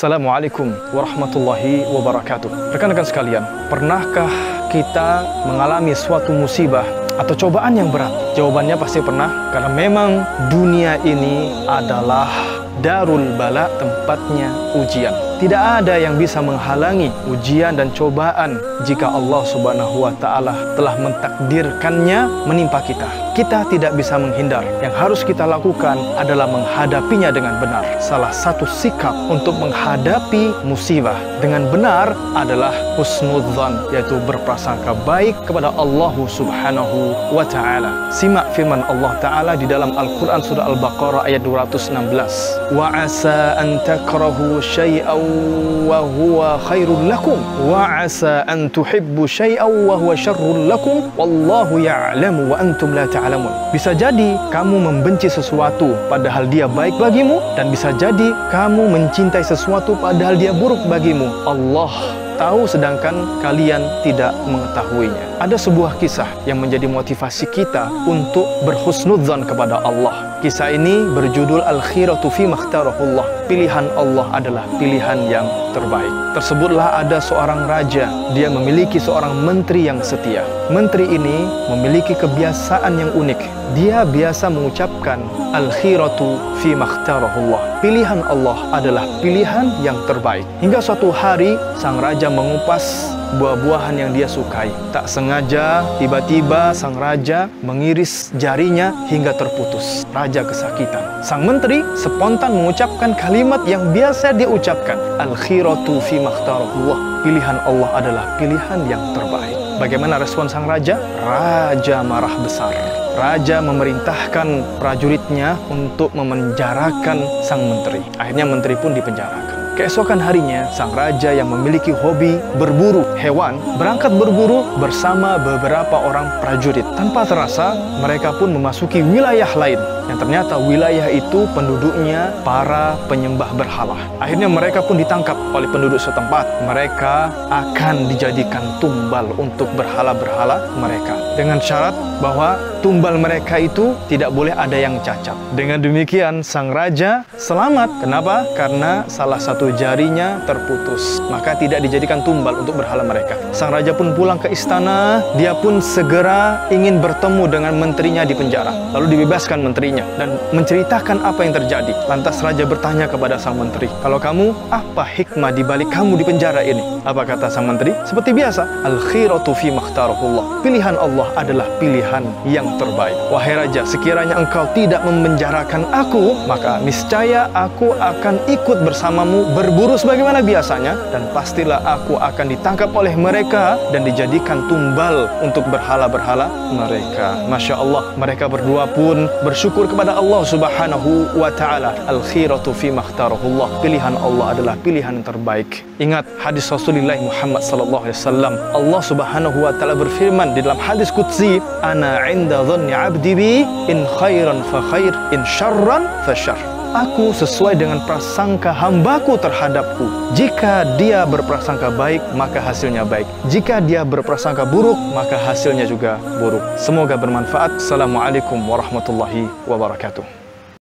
Assalamualaikum warahmatullahi wabarakatuh. Rekan-rekan sekalian, pernahkah kita mengalami suatu musibah atau cobaan yang berat? Jawabannya pasti pernah, karena memang dunia ini adalah darul bala, tempatnya ujian. Tidak ada yang bisa menghalangi ujian dan cobaan jika Allah Subhanahu wa Ta'ala telah mentakdirkannya menimpa kita. Kita tidak bisa menghindar. Yang harus kita lakukan adalah menghadapinya dengan benar. Salah satu sikap untuk menghadapi musibah dengan benar adalah husnudzan, yaitu berprasangka baik kepada Allah Subhanahu wa Ta'ala. Simak firman Allah Ta'ala di dalam Al-Quran surah Al-Baqarah ayat 216. Wa asa an takrahu syai'aw wa huwa khairul lakum wa asa an tuhibbu syai'aw wa huwa syarrul lakum wallahu ya'lamu wa antum la ta'lamun. Bisa jadi kamu membenci sesuatu padahal dia baik bagimu, dan bisa jadi kamu mencintai sesuatu padahal dia buruk bagimu. Allah tahu sedangkan kalian tidak mengetahuinya. Ada sebuah kisah yang menjadi motivasi kita untuk berhusnudzan kepada Allah. Kisah ini berjudul Al-Khiratu fi makhtarahullah. Pilihan Allah adalah pilihan yang terbaik. Tersebutlah ada seorang raja. Dia memiliki seorang menteri yang setia. Menteri ini memiliki kebiasaan yang unik. Dia biasa mengucapkan Al-Khiratu fi makhtarahullah. Pilihan Allah adalah pilihan yang terbaik. Hingga suatu hari sang raja mengupas buah-buahan yang dia sukai. Tak sengaja, tiba-tiba sang raja mengiris jarinya hingga terputus. Raja kesakitan. Sang menteri spontan mengucapkan kalimat yang biasa dia ucapkan, Al-Khiratu fi makhtarahullah. Pilihan Allah adalah pilihan yang terbaik. Bagaimana respon sang raja? Raja marah besar. Raja memerintahkan prajuritnya untuk memenjarakan sang menteri. Akhirnya menteri pun dipenjarakan. Keesokan harinya, sang raja yang memiliki hobi berburu hewan berangkat berburu bersama beberapa orang prajurit. Tanpa terasa, mereka pun memasuki wilayah lain yang ternyata wilayah itu penduduknya para penyembah berhala. Akhirnya mereka pun ditangkap oleh penduduk setempat. Mereka akan dijadikan tumbal untuk berhala-berhala mereka, dengan syarat bahwa tumbal mereka itu tidak boleh ada yang cacat. Dengan demikian, sang raja selamat. Kenapa? Karena salah satu jarinya terputus, maka tidak dijadikan tumbal untuk berhala mereka. Sang raja pun pulang ke istana. Dia pun segera ingin bertemu dengan menterinya di penjara, lalu dibebaskan menterinya dan menceritakan apa yang terjadi. Lantas raja bertanya kepada sang menteri, kalau kamu, apa hikmah di balik kamu di penjara ini? Apa kata sang menteri? Seperti biasa, Al-Khiratu fi makhtarahullah. Pilihan Allah adalah pilihan yang terbaik. Wahai raja, sekiranya engkau tidak memenjarakan aku, maka niscaya aku akan ikut bersamamu berburu sebagaimana biasanya, dan pastilah aku akan ditangkap oleh mereka dan dijadikan tumbal untuk berhala-berhala mereka. Masya Allah, mereka berdua pun bersyukur kepada Allah Subhanahu wa Ta'ala. Al-Khiratu fi makhtarahullah. Pilihan Allah adalah pilihan yang terbaik. Ingat hadis Rasulullah Muhammad sallallahu alaihi wasallam. Allah Subhanahu wa Ta'ala berfirman di dalam hadis qudsi, Ana 'inda dhanni 'abdi bi, in khairan fa khair, in syarran fa syarr. Aku sesuai dengan prasangka hambaku terhadapku. Jika dia berprasangka baik, maka hasilnya baik. Jika dia berprasangka buruk, maka hasilnya juga buruk. Semoga bermanfaat. Assalamualaikum warahmatullahi wabarakatuh.